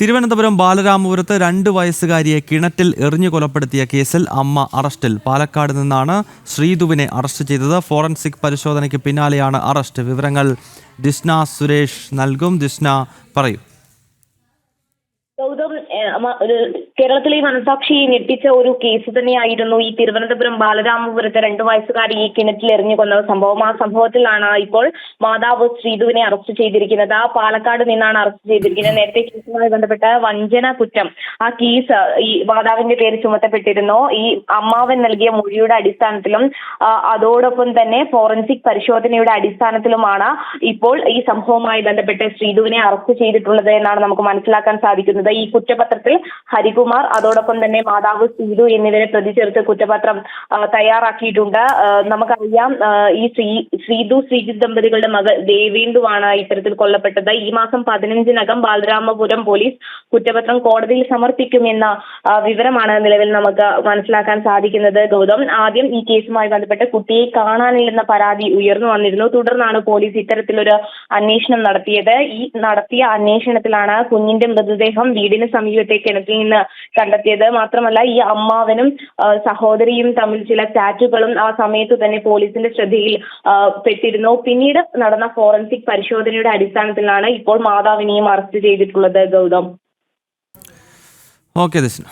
തിരുവനന്തപുരം ബാലരാമപുരത്ത് 2 വയസ്സുകാരിയെ കിണറ്റിൽ എറിഞ്ഞു കൊലപ്പെടുത്തിയ കേസിൽ അമ്മ അറസ്റ്റിൽ. പാലക്കാട് നിന്നാണ് ശ്രീധുവിനെ അറസ്റ്റ് ചെയ്തത്. ഫോറൻസിക് പരിശോധനയ്ക്ക് പിന്നാലെയാണ് അറസ്റ്റ്. വിവരങ്ങൾ ജിസ്ന സുരേഷ് നൽകും. ജിസ്ന, പറയൂ. ഗൗതം, കേരളത്തിലെ മനസാക്ഷിയെ ഞെട്ടിച്ച ഒരു കേസ് തന്നെയായിരുന്നു ഈ തിരുവനന്തപുരം ബാലരാമപുരത്തെ 2 വയസ്സുകാരി ഈ കിണറ്റിൽ എറിഞ്ഞു കൊന്ന സംഭവം. ആ സംഭവത്തിലാണ് ഇപ്പോൾ മാതാവ് ശ്രീധുവിനെ അറസ്റ്റ് ചെയ്തിരിക്കുന്നത്. പാലക്കാട് നിന്നാണ് അറസ്റ്റ് ചെയ്തിരിക്കുന്നത്. നേരത്തെ കേസുമായി ബന്ധപ്പെട്ട വഞ്ചന കുറ്റം, ആ കേസ് ഈ മാതാവിന്റെ പേര് ചുമത്തപ്പെട്ടിരുന്നു. ഈ അമ്മാവൻ നൽകിയ മൊഴിയുടെ അടിസ്ഥാനത്തിലും അതോടൊപ്പം തന്നെ ഫോറൻസിക് പരിശോധനയുടെ അടിസ്ഥാനത്തിലുമാണ് ഇപ്പോൾ ഈ സംഭവവുമായി ബന്ധപ്പെട്ട് ശ്രീധുവിനെ അറസ്റ്റ് ചെയ്തിട്ടുള്ളത് എന്നാണ് നമുക്ക് മനസ്സിലാക്കാൻ സാധിക്കുന്നത്. ഈ കുറ്റപത്രത്തിൽ ഹരികുമാർ, അതോടൊപ്പം തന്നെ മാതാവ് ശ്രീധു എന്നിവരെ പ്രതി ചേർത്ത് കുറ്റപത്രം തയ്യാറാക്കിയിട്ടുണ്ട്. നമുക്കറിയാം, ഈ ശ്രീധു ശ്രീജിത്ത് ദമ്പതികളുടെ മകൾ ദേവേന്ദുവാണ് ഇത്തരത്തിൽ കൊല്ലപ്പെട്ടത്. ഈ മാസം 15-നകം ബാലരാമപുരം പോലീസ് കുറ്റപത്രം കോടതിയിൽ സമർപ്പിക്കുമെന്ന വിവരമാണ് നിലവിൽ നമുക്ക് മനസ്സിലാക്കാൻ സാധിക്കുന്നത്. ഗൗതം, ആദ്യം ഈ കേസുമായി ബന്ധപ്പെട്ട് കുട്ടിയെ കാണാനില്ലെന്ന പരാതി ഉയർന്നു വന്നിരുന്നു. തുടർന്നാണ് പോലീസ് ഇത്തരത്തിലൊരു അന്വേഷണം നടത്തിയത്. ഈ നടത്തിയ അന്വേഷണത്തിലാണ് കുഞ്ഞിന്റെ മൃതദേഹം വീടിന് സമീപത്തെ കിണറ്റിൽ നിന്ന് കണ്ടെത്തിയത്. മാത്രമല്ല, ഈ അമ്മാവനും സഹോദരിയും തമ്മിൽ ചില ചാറ്റുകളും ആ സമയത്ത് തന്നെ പോലീസിന്റെ ശ്രദ്ധയിൽ പെട്ടിരുന്നു. പിന്നീട് നടന്ന ഫോറൻസിക് പരിശോധനയുടെ അടിസ്ഥാനത്തിലാണ് ഇപ്പോൾ മാതാവിനെയും അറസ്റ്റ് ചെയ്തിട്ടുള്ളത്. ഗൗതം. ഓക്കെ ജിസ്ന.